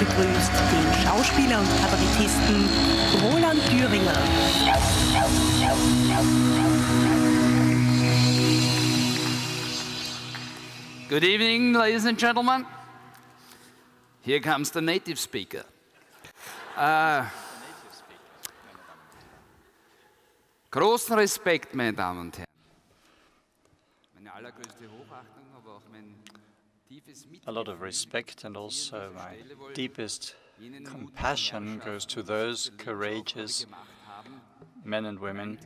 begrüßt den Schauspieler und Kabarettisten Roland Düringer. Good evening, ladies and gentlemen. Here comes the native speaker. Großen Respekt, meine Damen und Herren. Meine allergrößte Hochachtung, aber auch mein tiefes Mitgefühl. A lot of respect and also my deepest compassion goes to those courageous men and women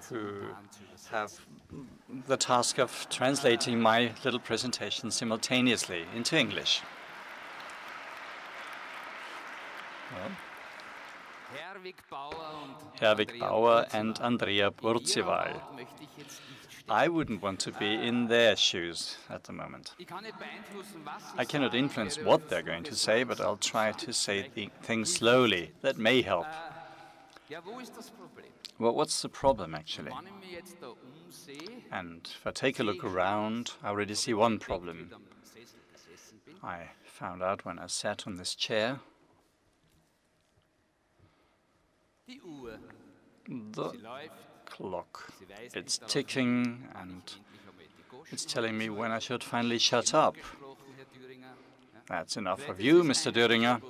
who have the task of translating my little presentation simultaneously into English. Well, Herwig Bauer and Andrea Burzival. I wouldn't want to be in their shoes at the moment. I cannot influence what they're going to say, but I'll try to say the things slowly. That may help. Well, what's the problem, actually? And if I take a look around, I already see one problem. I found out when I sat on this chair. The clock. It's ticking, and it's telling me when I should finally shut up. That's enough of you, Mr. Düringer.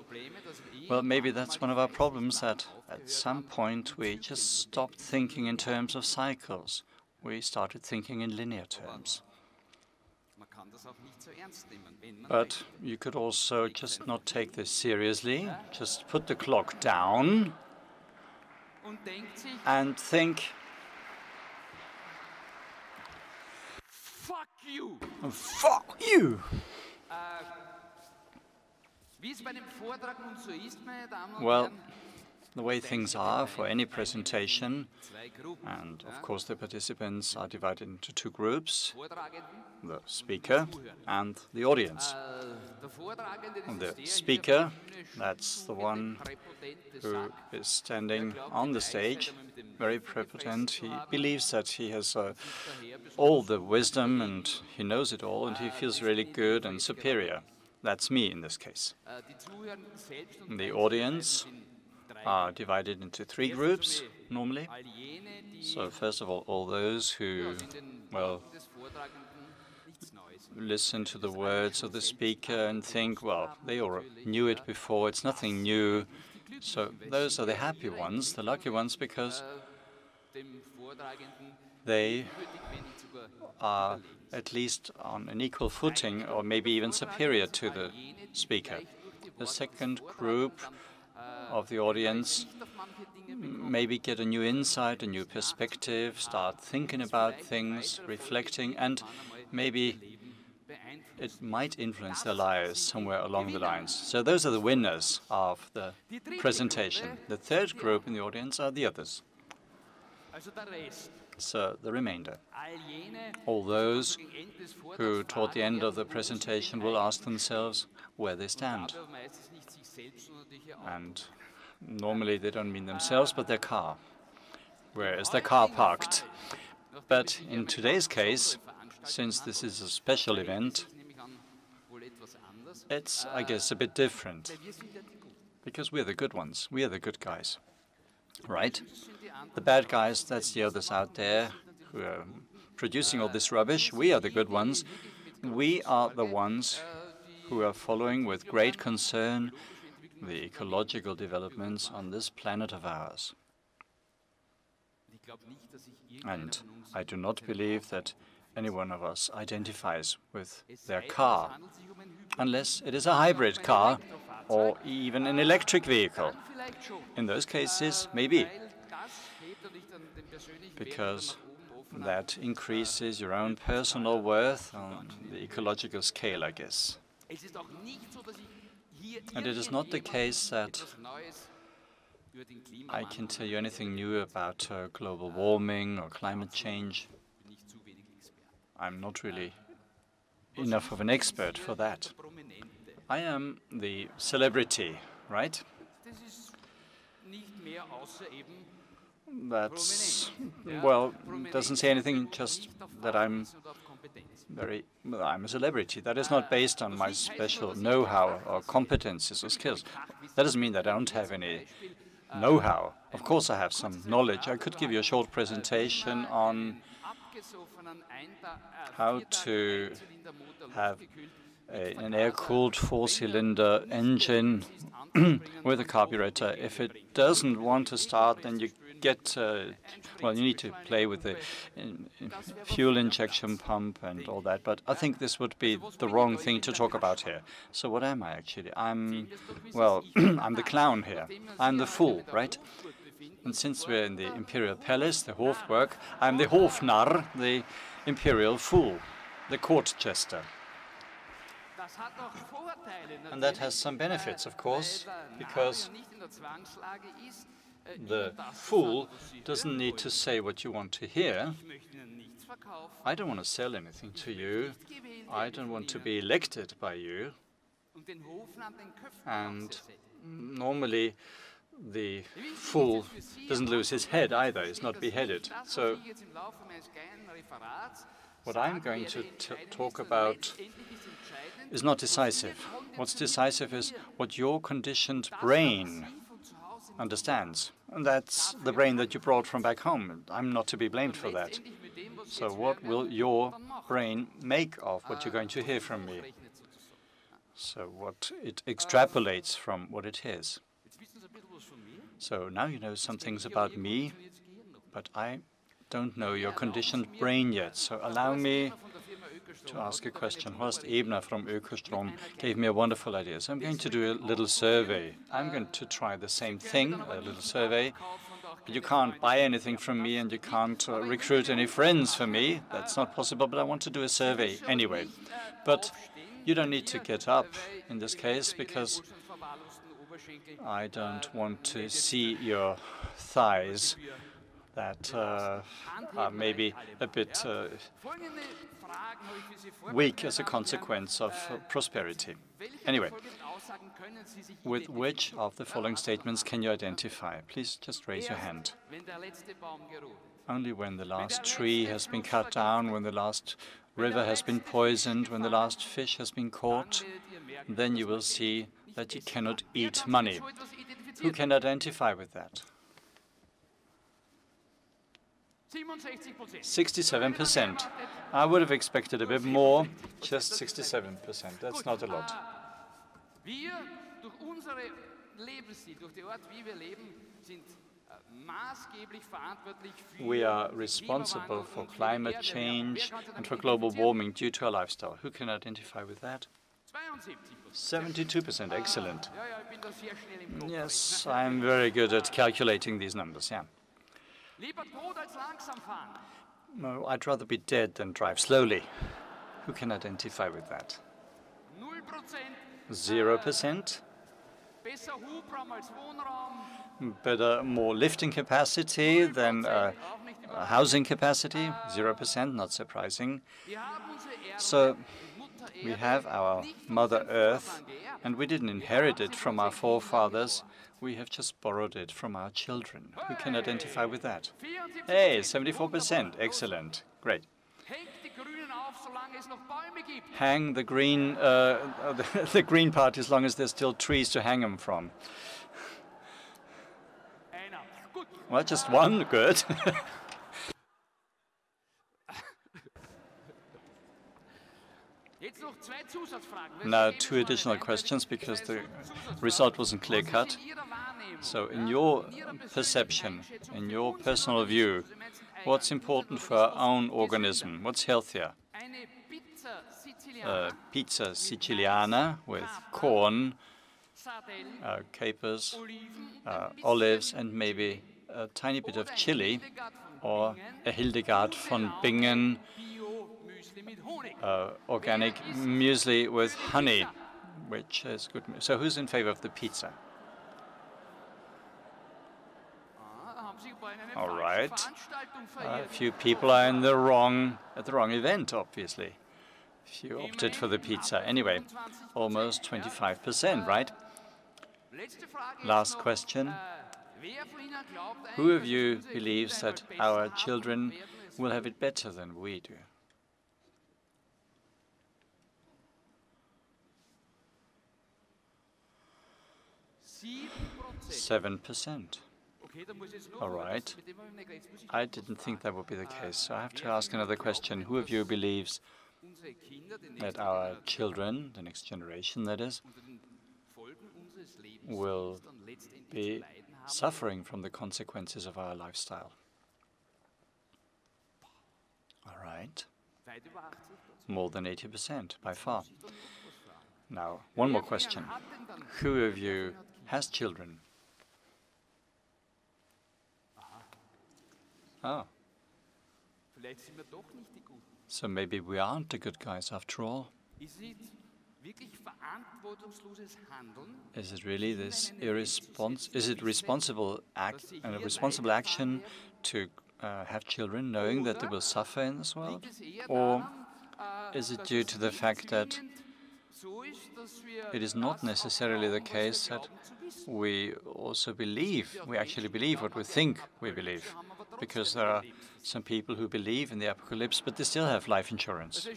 Well, maybe that's one of our problems, that at some point we just stopped thinking in terms of cycles. We started thinking in linear terms. But you could also just not take this seriously, just put the clock down and think, Fuck you! Fuck you! Well, the way things are for any presentation, and of course the participants are divided into two groups, the speaker and the audience. The speaker, that's the one who is standing on the stage, very prepotent. He believes that he has all the wisdom and he knows it all and he feels really good and superior. That's me in this case. The audience are divided into three groups, normally. So first of all those who, well, listen to the words of the speaker and think, well, they all knew it before, it's nothing new. So those are the happy ones, the lucky ones, because they are at least on an equal footing or maybe even superior to the speaker. The second group of the audience maybe get a new insight, a new perspective, start thinking about things, reflecting, and maybe it might influence their lives somewhere along the lines. So those are the winners of the presentation. The third group in the audience are the others. So the remainder. All those who, toward the end of the presentation, will ask themselves where they stand. And normally they don't mean themselves, but their car. Where is their car parked? But in today's case, since this is a special event, it's, I guess, a bit different. Because we're the good ones. We are the good guys. Right? The bad guys, that's the others out there who are producing all this rubbish. We are the good ones. We are the ones who are following with great concern the ecological developments on this planet of ours. And I do not believe that any one of us identifies with their car, unless it is a hybrid car or even an electric vehicle. In those cases, maybe, because that increases your own personal worth on the ecological scale, I guess. And it is not the case that I can tell you anything new about global warming or climate change. I'm not really enough of an expert for that. I am the celebrity, right? That's, well, doesn't say anything, just that I'm a celebrity. That is not based on my special know-how or competences or skills. That doesn't mean that I don't have any know-how. Of course I have some knowledge. I could give you a short presentation on how to have an air-cooled four-cylinder engine with a carburetor. If it doesn't want to start, then you get, well, you need to play with the fuel injection pump and all that. But I think this would be the wrong thing to talk about here. So what am I actually? Well, I'm the clown here. I'm the fool, right? And since we're in the Imperial Palace, the Hofburg, I'm the Hofnarr, the Imperial Fool, the court jester. And that has some benefits, of course, because the fool doesn't need to say what you want to hear. I don't want to sell anything to you. I don't want to be elected by you. And normally, the fool doesn't lose his head either. He's not beheaded. So what I'm going to talk about is not decisive. What's decisive is what your conditioned brain understands. And that's the brain that you brought from back home. I'm not to be blamed for that. So what will your brain make of what you're going to hear from me? So what it extrapolates from what it hears. So now you know some things about me, but I don't know your conditioned brain yet. So allow me to ask a question. Horst Ebner from Ökostrom gave me a wonderful idea. So I'm going to do a little survey. I'm going to try the same thing, a little survey. You can't buy anything from me and you can't recruit any friends for me. That's not possible, but I want to do a survey anyway. But you don't need to get up in this case because I don't want to see your thighs that are maybe a bit weak as a consequence of prosperity. Anyway, with which of the following statements can you identify? Please just raise your hand. Only when the last tree has been cut down, when the last river has been poisoned, when the last fish has been caught, then you will see that you cannot eat money. Who can identify with that? 67%. I would have expected a bit more, just 67%. That's not a lot. We are responsible for climate change and for global warming due to our lifestyle. Who can identify with that? 72%. Excellent. Yes, I'm very good at calculating these numbers, yeah. No, I'd rather be dead than drive slowly. Who can identify with that? 0%. Better more lifting capacity than housing capacity. 0%, not surprising. So we have our Mother Earth, and we didn't inherit it from our forefathers. We have just borrowed it from our children. Who can identify with that? Hey, 74%. Excellent. Great. Hang the green, the green part as long as there's still trees to hang them from. Well, just one. Good. Now, two additional questions because the result wasn't clear-cut. So in your perception, in your personal view, what's important for our own organism? What's healthier? Pizza Siciliana with corn, capers, olives, and maybe a tiny bit of chili, or a Hildegard von Bingen organic muesli with honey, which is good. So who's in favor of the pizza? All right. A few people are in the at the wrong event, obviously. If you opted for the pizza. Anyway, almost 25%, right? Last question. Who of you believes that our children will have it better than we do? 7%. All right. I didn't think that would be the case, so I have to ask another question. Who of you believes that our children, the next generation that is, will be suffering from the consequences of our lifestyle? All right. More than 80%, by far. Now, one more question. Who of you has children? Oh. So maybe we aren't the good guys after all. Is it really this responsible action to have children knowing that they will suffer in this world? Or is it due to the fact that it is not necessarily the case that we actually believe what we think we believe? Because there are some people who believe in the apocalypse, but they still have life insurance.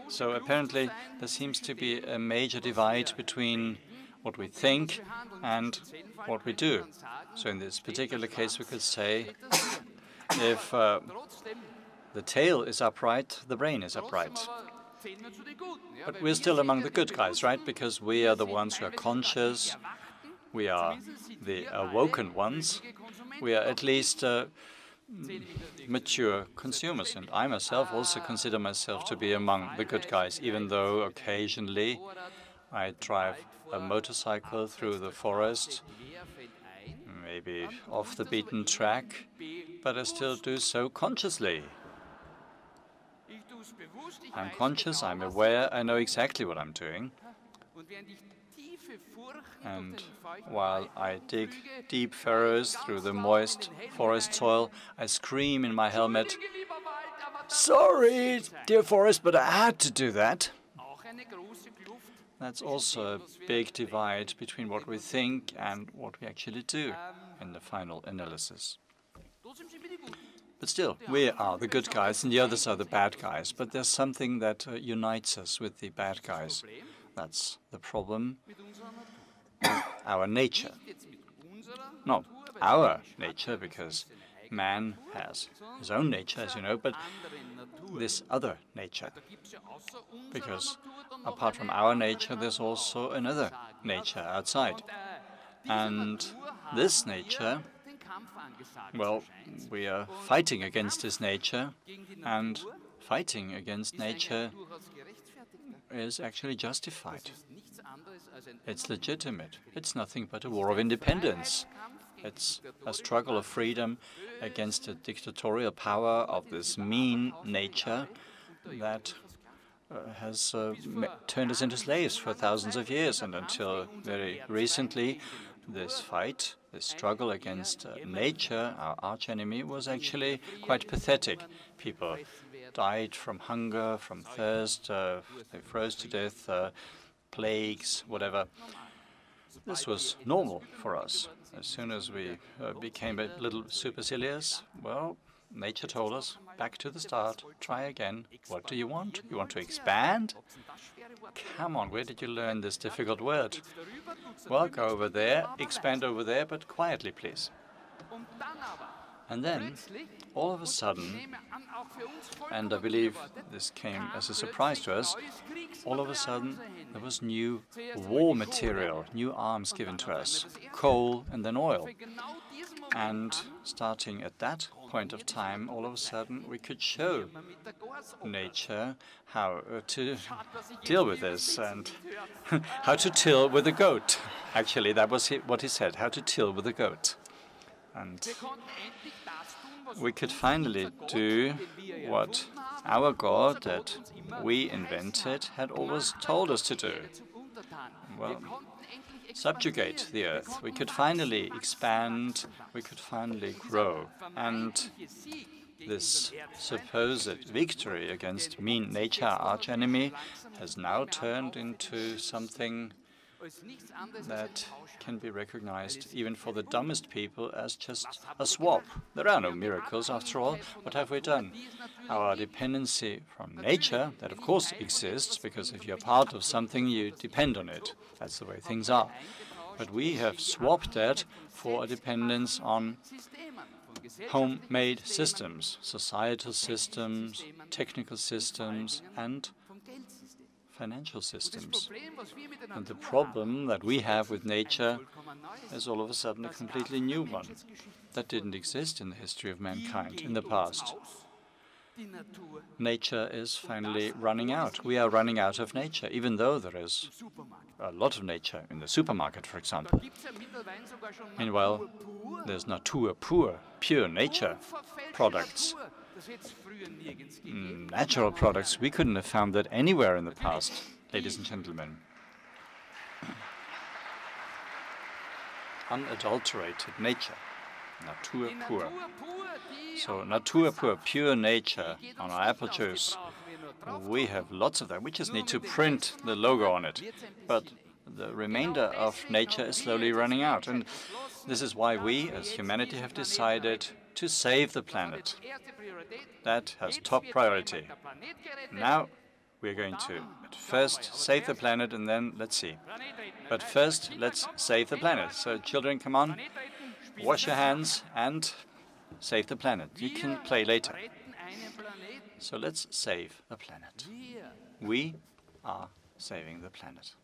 So apparently there seems to be a major divide between what we think and what we do. So in this particular case, we could say if the tail is upright, the brain is upright. But we're still among the good guys, right? Because we are the ones who are conscious. We are the awoken ones. We are at least mature consumers. And I myself also consider myself to be among the good guys, even though occasionally I drive a motorcycle through the forest, maybe off the beaten track, but I still do so consciously. I'm conscious, I'm aware, I know exactly what I'm doing. And while I dig deep furrows through the moist forest soil, I scream in my helmet, "Sorry, dear forest, but I had to do that." That's also a big divide between what we think and what we actually do in the final analysis. But still, we are the good guys and the others are the bad guys. But there's something that unites us with the bad guys. That's the problem with our nature. No, our nature, because man has his own nature, as you know, but this other nature. Because apart from our nature, there's also another nature outside. And this nature, well, we are fighting against this nature, and fighting against nature is actually justified. It's legitimate. It's nothing but a war of independence. It's a struggle of freedom against the dictatorial power of this mean nature that has turned us into slaves for thousands of years. And until very recently, this fight, this struggle against nature, our archenemy, was actually quite pathetic. People died from hunger, from thirst, they froze to death, plagues, whatever. This was normal for us. As soon as we became a little supercilious, well, nature told us, back to the start, try again. What do you want? You want to expand? Come on, where did you learn this difficult word? Well, go over there, expand over there, but quietly, please. And then, all of a sudden, and I believe this came as a surprise to us, all of a sudden there was new war material, new arms given to us, coal and then oil. And starting at that point of time, all of a sudden we could show nature how to deal with this and how to till with a goat. Actually, that was what he said, how to till with a goat. And we could finally do what our God that we invented had always told us to do. Well, subjugate the earth. We could finally expand, we could finally grow. And this supposed victory against mean nature, our archenemy, has now turned into something that can be recognized even for the dumbest people as just a swap. There are no miracles after all. What have we done? Our dependency from nature, that of course exists, because if you're part of something, you depend on it. That's the way things are. But we have swapped that for a dependence on homemade systems, societal systems, technical systems, and financial systems. And the problem that we have with nature is all of a sudden a completely new one that didn't exist in the history of mankind in the past. Nature is finally running out. We are running out of nature, even though there is a lot of nature in the supermarket, for example. Meanwhile, there's Natur pur, pure nature products. Natural products, we couldn't have found that anywhere in the past, ladies and gentlemen. Unadulterated nature, Natur pur. So Natur pur, pure nature on our apple juice, we have lots of that. We just need to print the logo on it. But the remainder of nature is slowly running out. And this is why we, as humanity, have decided to save the planet. That has top priority. Now we're going to first save the planet and then let's see. But first, let's save the planet. So children, come on, wash your hands and save the planet. You can play later. So let's save the planet. We are saving the planet.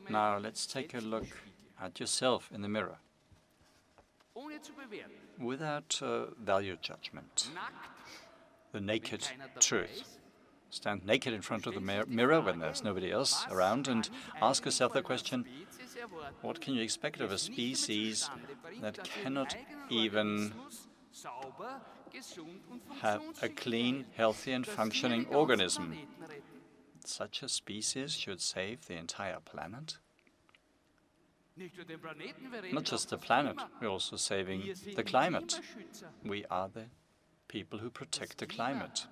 Now let's take a look at yourself in the mirror. Without value judgment, the naked truth. Stand naked in front of the mirror when there's nobody else around and ask yourself the question, what can you expect of a species that cannot even have a clean, healthy and functioning organism? Such a species should save the entire planet? Not just the planet, we're also saving the climate. We are the people who protect the climate.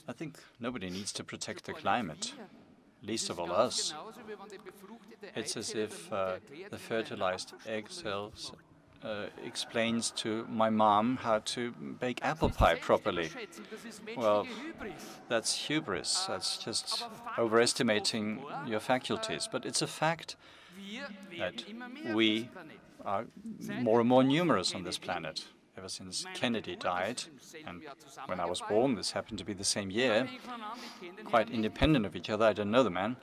I think nobody needs to protect the climate, least of all us. It's as if the fertilized egg cells explains to my mom how to bake apple pie properly. Well, that's hubris. That's just overestimating your faculties. But it's a fact that we are more and more numerous on this planet. Ever since Kennedy died, and when I was born, this happened to be the same year, quite independent of each other, I don't know the man,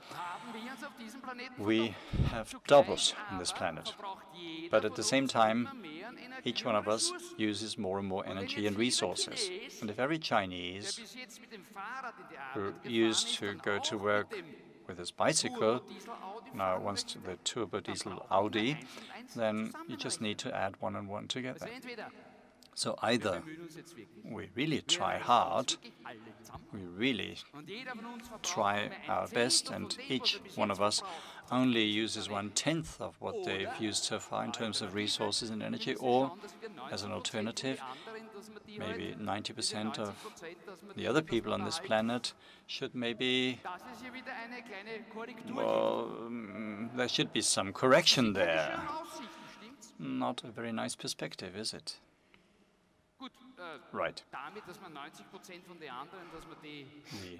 we have doubled on this planet. But at the same time, each one of us uses more and more energy and resources. And if every Chinese who used to go to work with his bicycle now wants the turbo diesel Audi, then you just need to add one and one together. So either we really try hard, we really try our best, and each one of us only uses 1/10 of what they've used so far in terms of resources and energy, or as an alternative, maybe 90% of the other people on this planet should maybe, well, there should be some correction there. Not a very nice perspective, is it? Right. The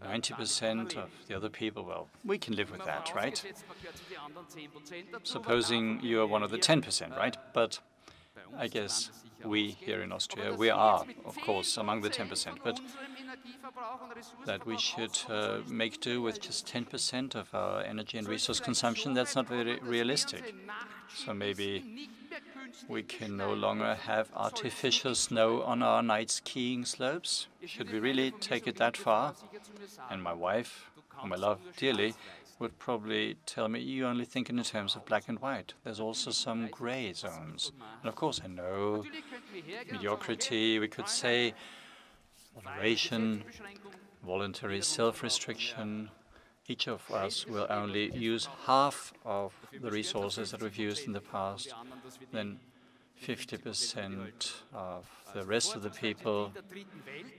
90% of the other people, well, we can live with that, right? Supposing you are one of the 10%, right? But I guess we here in Austria, we are, of course, among the 10%, but that we should make do with just 10% of our energy and resource consumption, that's not very realistic. So maybe we can no longer have artificial snow on our night skiing slopes. Should we really take it that far? And my wife, whom I love dearly, would probably tell me, you only think in terms of black and white. There's also some gray zones. And of course, I know mediocrity, we could say moderation, voluntary self-restriction. Each of us will only use half of the resources that we've used in the past. Then 50% of the rest of the people,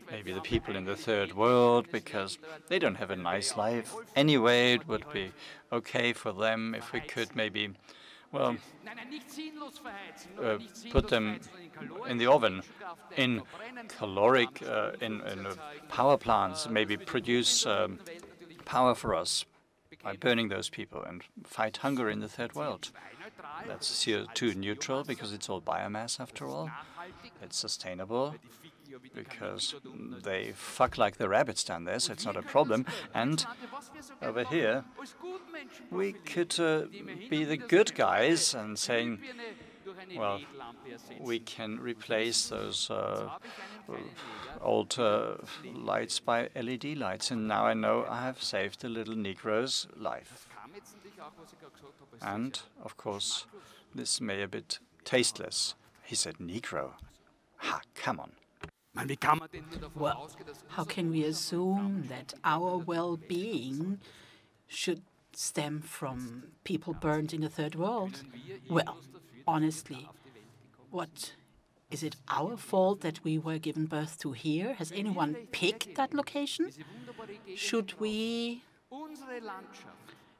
maybe the people in the third world, because they don't have a nice life. Anyway, it would be okay for them if we could maybe, well, put them in the oven, in caloric, in power plants, maybe produce power for us by burning those people and fight hunger in the third world. That's CO2 neutral because it's all biomass after all. It's sustainable because they fuck like the rabbits down there, so it's not a problem. And over here, we could be the good guys and saying, well, we can replace those old lights by LED lights, and now I know I have saved a little Negro's life. And, of course, this may be a bit tasteless. He said Negro. Ha, come on. Well, how can we assume that our well-being should stem from people burned in the third world? Well, honestly, what is it our fault that we were given birth to here? Has anyone picked that location? Should we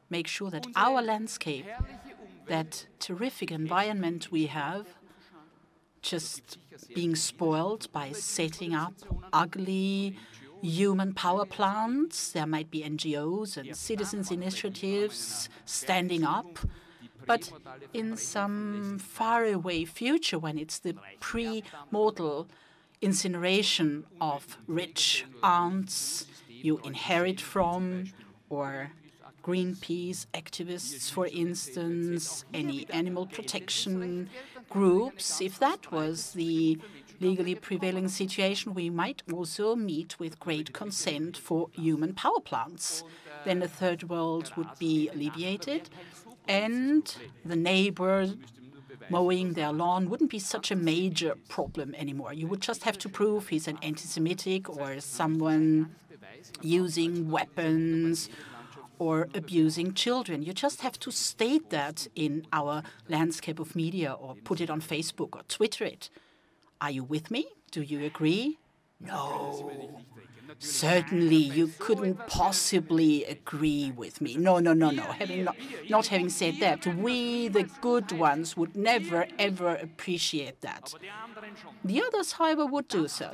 make sure that our landscape, that terrific environment we have, just being spoiled by setting up ugly human power plants? There might be NGOs and citizens' initiatives standing up, but in some faraway future, when it's the pre-mortal incineration of rich aunts you inherit from, or Greenpeace activists, for instance, any animal protection groups, if that was the legally prevailing situation, we might also meet with great consent for human power plants. Then the third world would be alleviated, and the neighbor mowing their lawn wouldn't be such a major problem anymore. You would just have to prove he's an anti-Semitic or someone using weapons or abusing children. You just have to state that in our landscape of media or put it on Facebook or Twitter it. Are you with me? Do you agree? No. Certainly, you couldn't possibly agree with me. No. Not having said that, we, the good ones, would never, ever appreciate that. The others, however, would do so.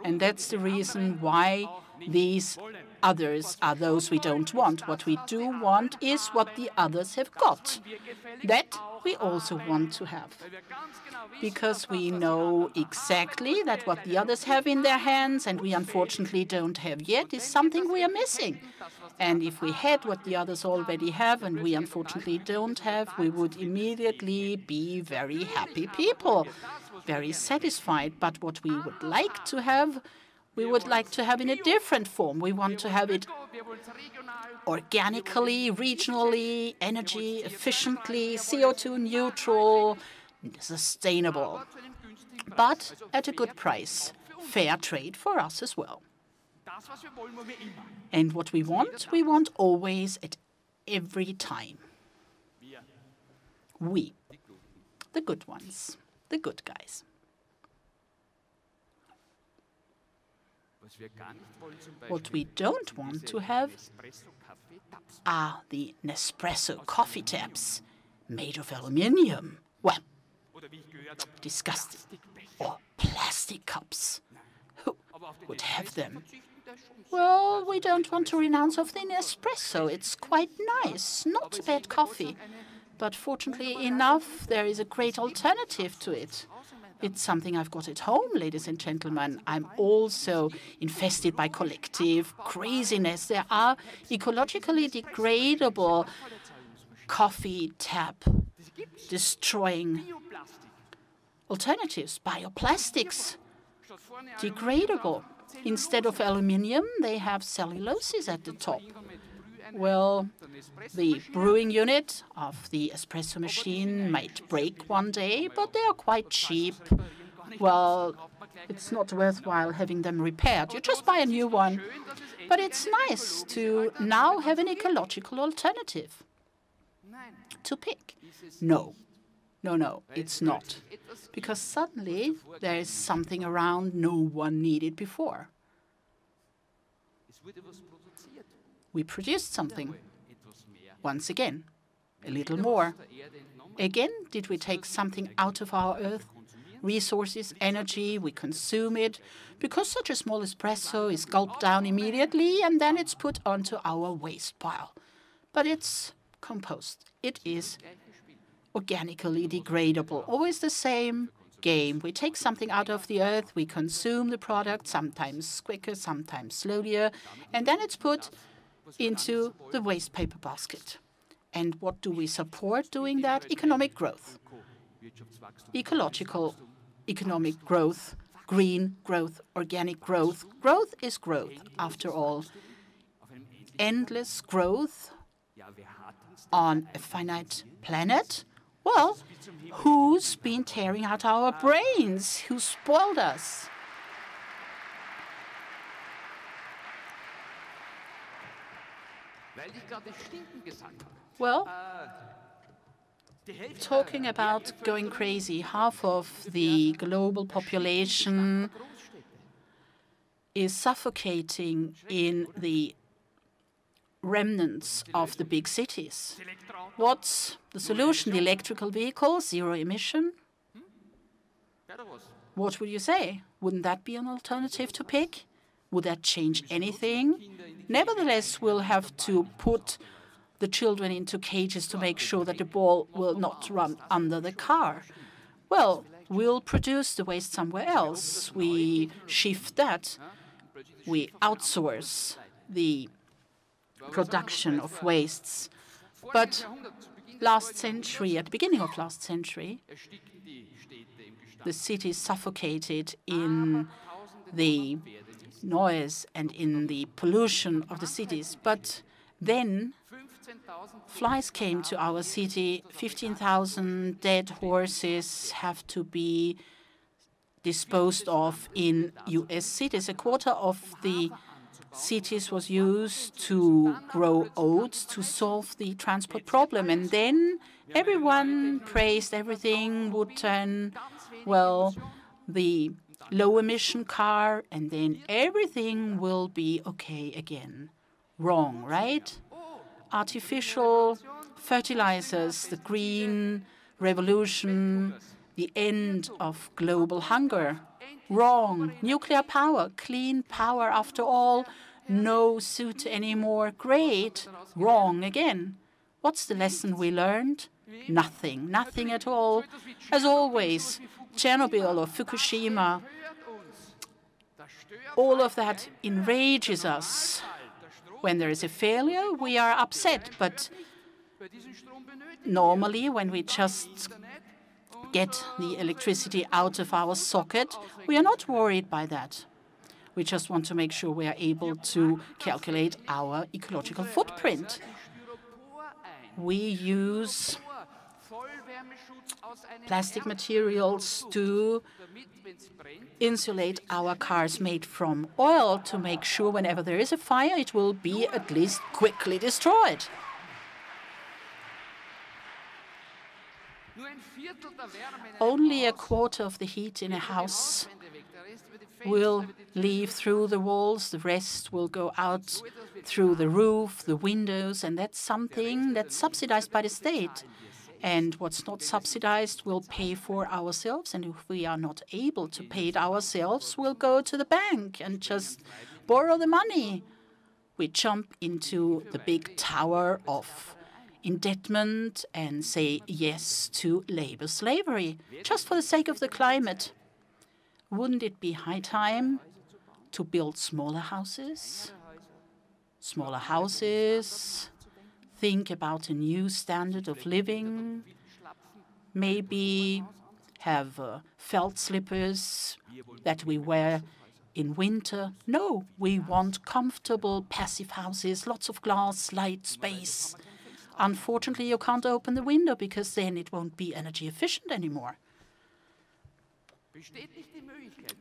And that's the reason why these others are those we don't want. What we do want is what the others have got. That we also want to have. Because we know exactly that what the others have in their hands and we unfortunately don't have yet is something we are missing. And if we had what the others already have and we unfortunately don't have, we would immediately be very happy people, very satisfied. But what we would like to have, we would like to have in a different form. We want to have it organically, regionally, energy efficiently, CO2 neutral, sustainable, but at a good price. Fair trade for us as well. And what we want always at every time. We, the good ones, the good guys. What we don't want to have are the Nespresso coffee taps made of aluminium. Well, disgusting. Or plastic cups. Who would have them? Well, we don't want to renounce of the Nespresso. It's quite nice, not bad coffee. But fortunately enough, there is a great alternative to it. It's something I've got at home, ladies and gentlemen. I'm also infested by collective craziness. There are ecologically degradable coffee tap destroying alternatives, bioplastics, degradable. Instead of aluminium, they have celluloses at the top. Well, the brewing unit of the espresso machine might break one day, but they are quite cheap. Well, it's not worthwhile having them repaired. You just buy a new one. But it's nice to now have an ecological alternative to pick. No, it's not. because suddenly there is something around no one needed before. We produced something. Once again, a little more. Again, did we take something out of our earth? Resources, energy, we consume it, because such a small espresso is gulped down immediately and then it's put onto our waste pile. But it's compost. It is organically degradable. Always the same game. We take something out of the earth, we consume the product, sometimes quicker, sometimes slower, and then it's put into the waste paper basket. And what do we support doing that? Economic growth. Ecological economic growth, green growth, organic growth. Growth is growth, after all. Endless growth on a finite planet? Well, who's been tearing out our brains? Who spoiled us? Well, talking about going crazy, half of the global population is suffocating in the remnants of the big cities. What's the solution? The electrical vehicle, zero emission? What would you say? Wouldn't that be an alternative to pick? Would that change anything? Nevertheless, we'll have to put the children into cages to make sure that the ball will not run under the car. Well, we'll produce the waste somewhere else. We shift that. We outsource the production of wastes. But last century, at the beginning of last century, the cities suffocated in the noise and in the pollution of the cities. But then flies came to our city. 15,000 dead horses have to be disposed of in US cities. A quarter of the cities was used to grow oats to solve the transport problem. And then everyone praised everything would turn, well, the low-emission car, and then everything will be okay again. Wrong, right? Artificial fertilizers, the green revolution, the end of global hunger. Wrong. Nuclear power, clean power after all, no soot anymore. Great. Wrong again. What's the lesson we learned? Nothing. Nothing at all. As always, Chernobyl or Fukushima, all of that enrages us. When there is a failure, we are upset, but normally when we just get the electricity out of our socket, we are not worried by that. We just want to make sure we are able to calculate our ecological footprint. We use plastic materials to insulate our cars made from oil to make sure whenever there is a fire, it will be at least quickly destroyed. Only a quarter of the heat in a house will leave through the walls. The rest will go out through the roof, the windows, and that's something that's subsidized by the state. And what's not subsidized, we'll pay for ourselves. And if we are not able to pay it ourselves, we'll go to the bank and just borrow the money. We jump into the big tower of indebtment and say yes to labor slavery, just for the sake of the climate. Wouldn't it be high time to build smaller houses? Smaller houses. Think about a new standard of living, maybe have felt slippers that we wear in winter. No, we want comfortable, passive houses, lots of glass, light, space. Unfortunately, you can't open the window because then it won't be energy efficient anymore.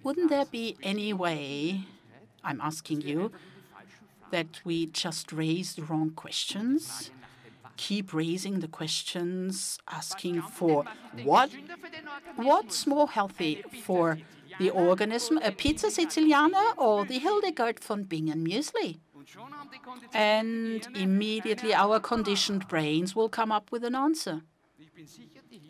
Wouldn't there be any way, I'm asking you, that we just raise the wrong questions keep raising the questions, asking for what's more healthy for the organism, a pizza Siciliana or the Hildegard von Bingen muesli? And immediately our conditioned brains will come up with an answer.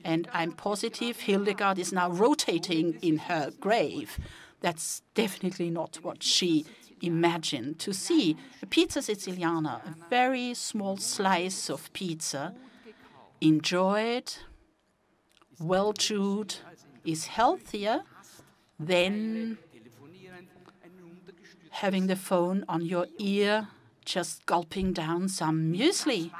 And I'm positive Hildegard is now rotating in her grave. That's definitely not what she imagined to see. A pizza Siciliana, a very small slice of pizza, enjoyed, well chewed, is healthier than having the phone on your ear, just gulping down some muesli.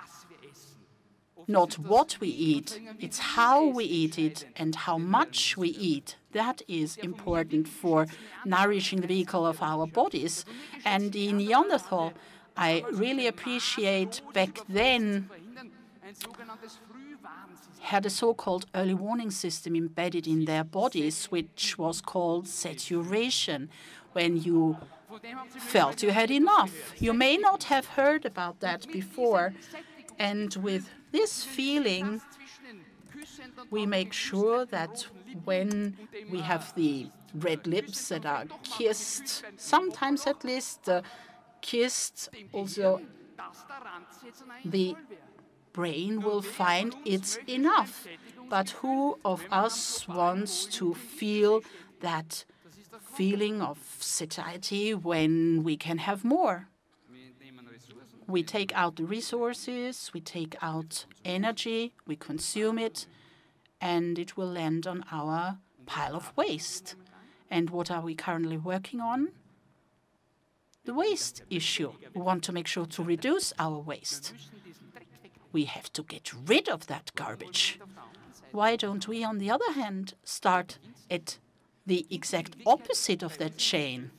Not what we eat, it's how we eat it and how much we eat. That is important for nourishing the vehicle of our bodies. And in Neanderthal, I really appreciate back then had a so-called early warning system embedded in their bodies, which was called saturation, when you felt you had enough. You may not have heard about that before. And with this feeling, we make sure that when we have the red lips that are kissed, sometimes at least kissed, also the brain will find it's enough. But who of us wants to feel that feeling of satiety when we can have more? We take out the resources, we take out energy, we consume it, and it will land on our pile of waste. And what are we currently working on? The waste issue. We want to make sure to reduce our waste. We have to get rid of that garbage. Why don't we, on the other hand, start at the exact opposite of that chain?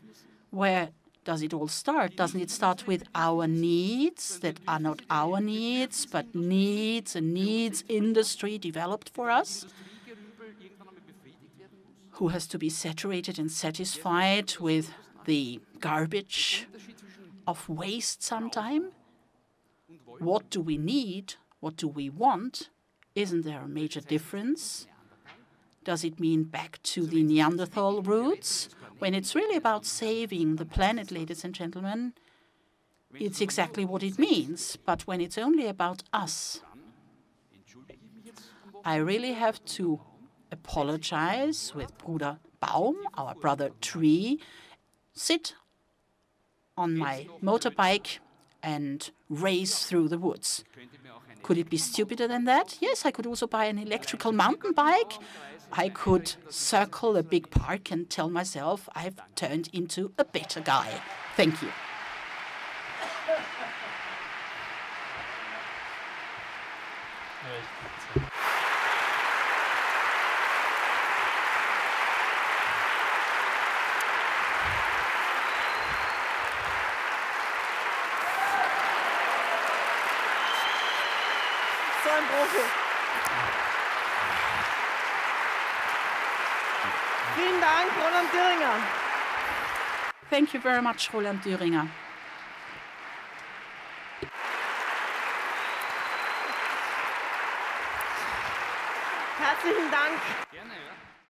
Where does it all start? Doesn't it start with our needs that are not our needs, but needs, a needs industry developed for us, who has to be saturated and satisfied with the garbage of waste sometime? What do we need? What do we want? Isn't there a major difference? Does it mean back to the Neanderthal roots? When it's really about saving the planet, ladies and gentlemen, it's exactly what it means. But when it's only about us, I really have to apologize with Bruder Baum, our brother tree, sit on my motorbike and race through the woods. Could it be stupider than that? Yes, I could also buy an electrical mountain bike. I could circle a big park and tell myself I've turned into a better guy. Thank you. So ein Profi. Vielen Dank, Roland Düringer. Thank you very much, Roland Düringer. Herzlichen Dank.